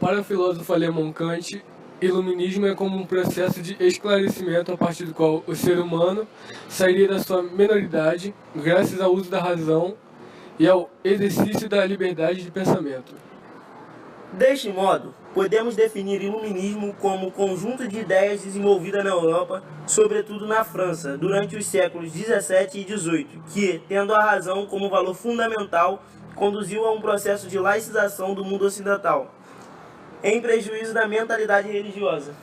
Para o filósofo alemão Kant, iluminismo é como um processo de esclarecimento a partir do qual o ser humano sairia da sua menoridade graças ao uso da razão e ao exercício da liberdade de pensamento. Deste modo, podemos definir iluminismo como um conjunto de ideias desenvolvida na Europa, sobretudo na França, durante os séculos XVII e XVIII, que, tendo a razão como valor fundamental, conduziu a um processo de laicização do mundo ocidental, em prejuízo da mentalidade religiosa.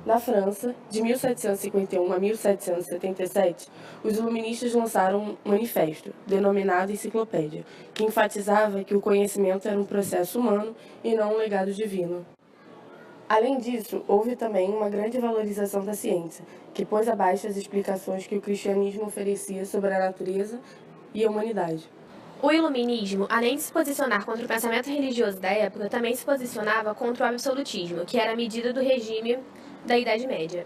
Na França, de 1751 a 1777, os iluministas lançaram um manifesto, denominado Enciclopédia, que enfatizava que o conhecimento era um processo humano e não um legado divino. Além disso, houve também uma grande valorização da ciência, que pôs abaixo as explicações que o cristianismo oferecia sobre a natureza e a humanidade. O iluminismo, além de se posicionar contra o pensamento religioso da época, também se posicionava contra o absolutismo, que era a medida do regime da Idade Média.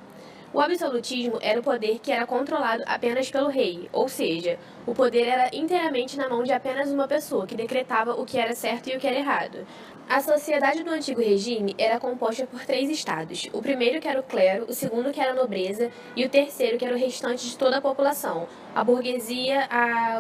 O absolutismo era o poder que era controlado apenas pelo rei, ou seja, o poder era inteiramente na mão de apenas uma pessoa, que decretava o que era certo e o que era errado. A sociedade do antigo regime era composta por 3 estados: o primeiro, que era o clero, o segundo, que era a nobreza, e o terceiro, que era o restante de toda a população, a burguesia,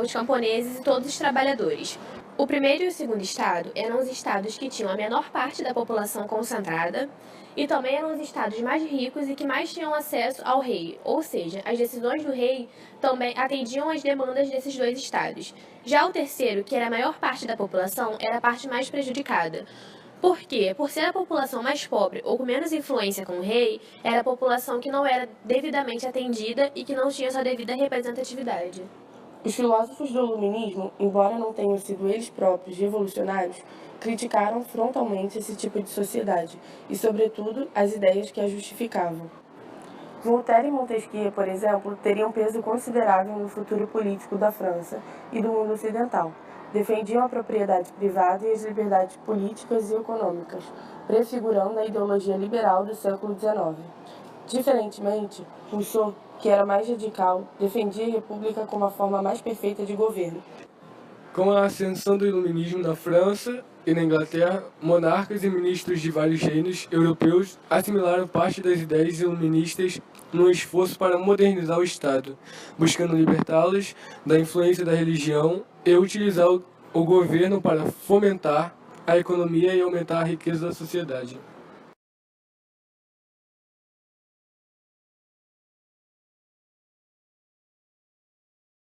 os camponeses e todos os trabalhadores. O primeiro e o segundo estado eram os estados que tinham a menor parte da população concentrada e também eram os estados mais ricos e que mais tinham acesso ao rei, ou seja, as decisões do rei também atendiam às demandas desses 2 estados. Já o terceiro, que era a maior parte da população, era a parte mais prejudicada. Por quê? Por ser a população mais pobre ou com menos influência com o rei, era a população que não era devidamente atendida e que não tinha sua devida representatividade. Os filósofos do iluminismo, embora não tenham sido eles próprios revolucionários, criticaram frontalmente esse tipo de sociedade e, sobretudo, as ideias que a justificavam. Voltaire e Montesquieu, por exemplo, teriam peso considerável no futuro político da França e do mundo ocidental. Defendiam a propriedade privada e as liberdades políticas e econômicas, prefigurando a ideologia liberal do século XIX. Diferentemente, Rousseau, que era mais radical, defendia a república como a forma mais perfeita de governo. Com a ascensão do iluminismo na França e na Inglaterra, monarcas e ministros de vários reinos europeus assimilaram parte das ideias iluministas num esforço para modernizar o Estado, buscando libertá-los da influência da religião e utilizar o governo para fomentar a economia e aumentar a riqueza da sociedade.